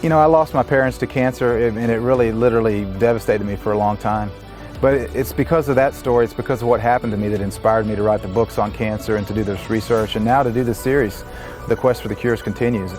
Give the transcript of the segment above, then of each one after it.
You know, I lost my parents to cancer, and it really, literally devastated me for a long time. But it's because of that story, it's because of what happened to me that inspired me to write the books on cancer and to do this research, and now to do this series. The quest for the cures continues.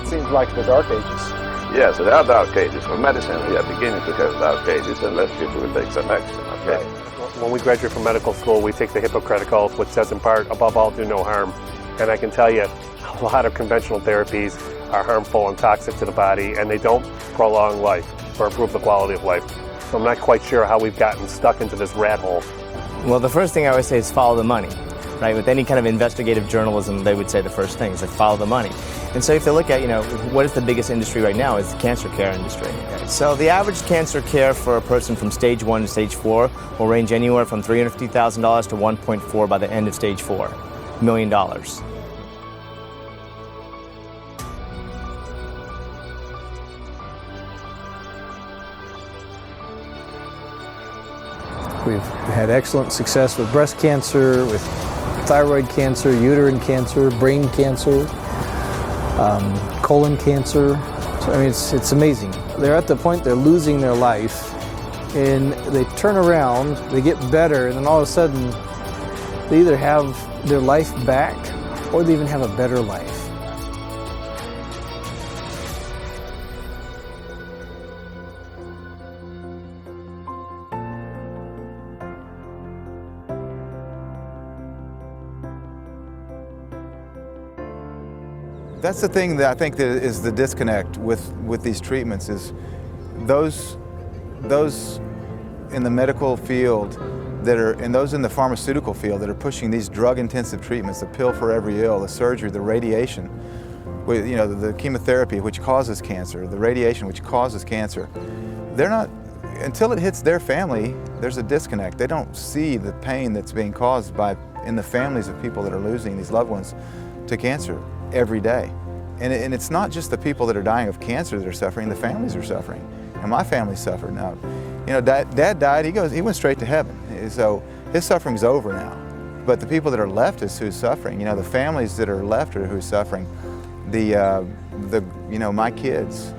Seems like the dark ages. Yes, there are dark ages. For medicine, we are beginning to have dark ages unless people will take some action. Okay? When we graduate from medical school, we take the Hippocratic Oath, which says in part, above all, do no harm. And I can tell you, a lot of conventional therapies are harmful and toxic to the body, and they don't prolong life or improve the quality of life. So I'm not quite sure how we've gotten stuck into this rat hole. Well, the first thing I would say is follow the money. Right? With any kind of investigative journalism, they would say the first thing is like follow the money. And so if you look at, what is the biggest industry right now is the cancer care industry. So the average cancer care for a person from stage 1 to stage 4 will range anywhere from $350,000 to $1.4 by the end of stage 4 $1 million. We've had excellent success with breast cancer, with thyroid cancer, uterine cancer, brain cancer, colon cancer. So, I mean, it's amazing. They're at the point they're losing their life, and they turn around, they get better, and then all of a sudden, they either have their life back, or they even have a better life. That's the thing that I think that is the disconnect with these treatments is those in the medical field and those in the pharmaceutical field that are pushing these drug-intensive treatments, the pill for every ill, the surgery, the radiation, the chemotherapy which causes cancer, the radiation which causes cancer, they're not, until it hits their family, there's a disconnect. They don't see the pain that's being caused in the families of people that are losing these loved ones to cancer every day. And it's not just the people that are dying of cancer that are suffering, the families are suffering. And my family suffered. Now, Dad died, he went straight to heaven. So his suffering's over now. But the people that are left is who's suffering. The families that are left are who's suffering. My kids,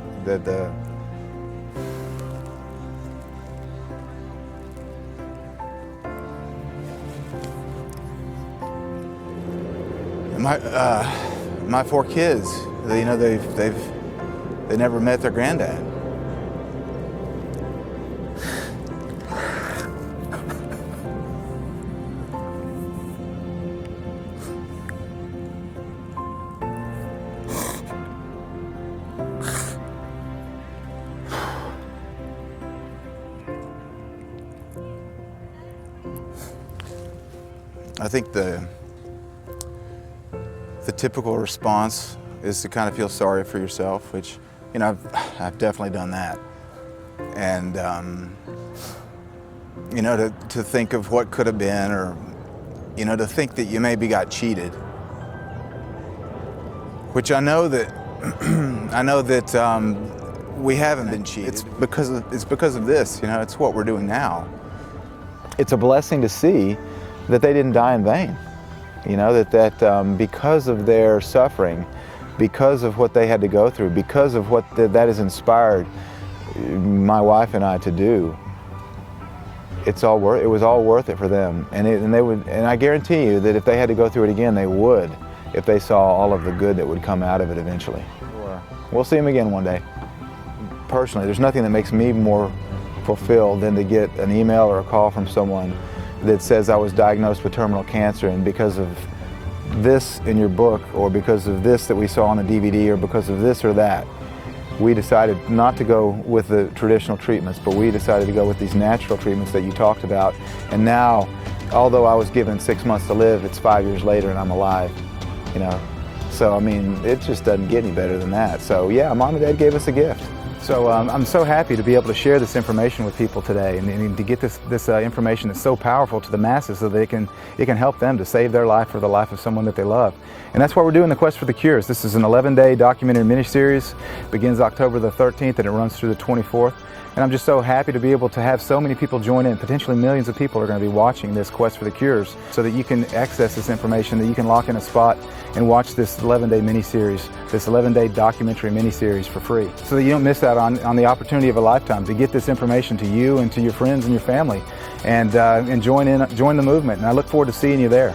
my 4 kids, they never met their granddad. I think the typical response is to kind of feel sorry for yourself, which, I've definitely done that. And, to think of what could have been, or, to think that you maybe got cheated. Which I know that, we haven't been cheated. It's because of this, it's what we're doing now. It's a blessing to see that they didn't die in vain. That because of their suffering, because of what they had to go through, because of what that has inspired my wife and I to do, it was all worth it for them. And I guarantee you that if they had to go through it again, they would, if they saw all of the good that would come out of it eventually. We'll see them again one day. Personally, there's nothing that makes me more fulfilled than to get an email or a call from someone that says I was diagnosed with terminal cancer, and because of this in your book, or because of this that we saw on the DVD, or because of this or that, we decided not to go with the traditional treatments, but we decided to go with these natural treatments that you talked about. And now, although I was given 6 months to live, it's 5 years later and I'm alive, you know. So, I mean, it just doesn't get any better than that. So, yeah, Mom and Dad gave us a gift. So I'm so happy to be able to share this information with people today, and to get this information that's so powerful to the masses, so that it can help them to save their life or the life of someone that they love. And that's what we're doing, the Quest for the Cures. This is an 11-day documentary miniseries. Begins October the 13th and it runs through the 24th. And I'm just so happy to be able to have so many people join in. Potentially millions of people are going to be watching this Quest for the Cures, so that you can access this information, that you can lock in a spot and watch this 11-day miniseries, this 11-day documentary miniseries for free, so that you don't miss out on the opportunity of a lifetime to get this information to you and to your friends and your family, and join the movement. And I look forward to seeing you there.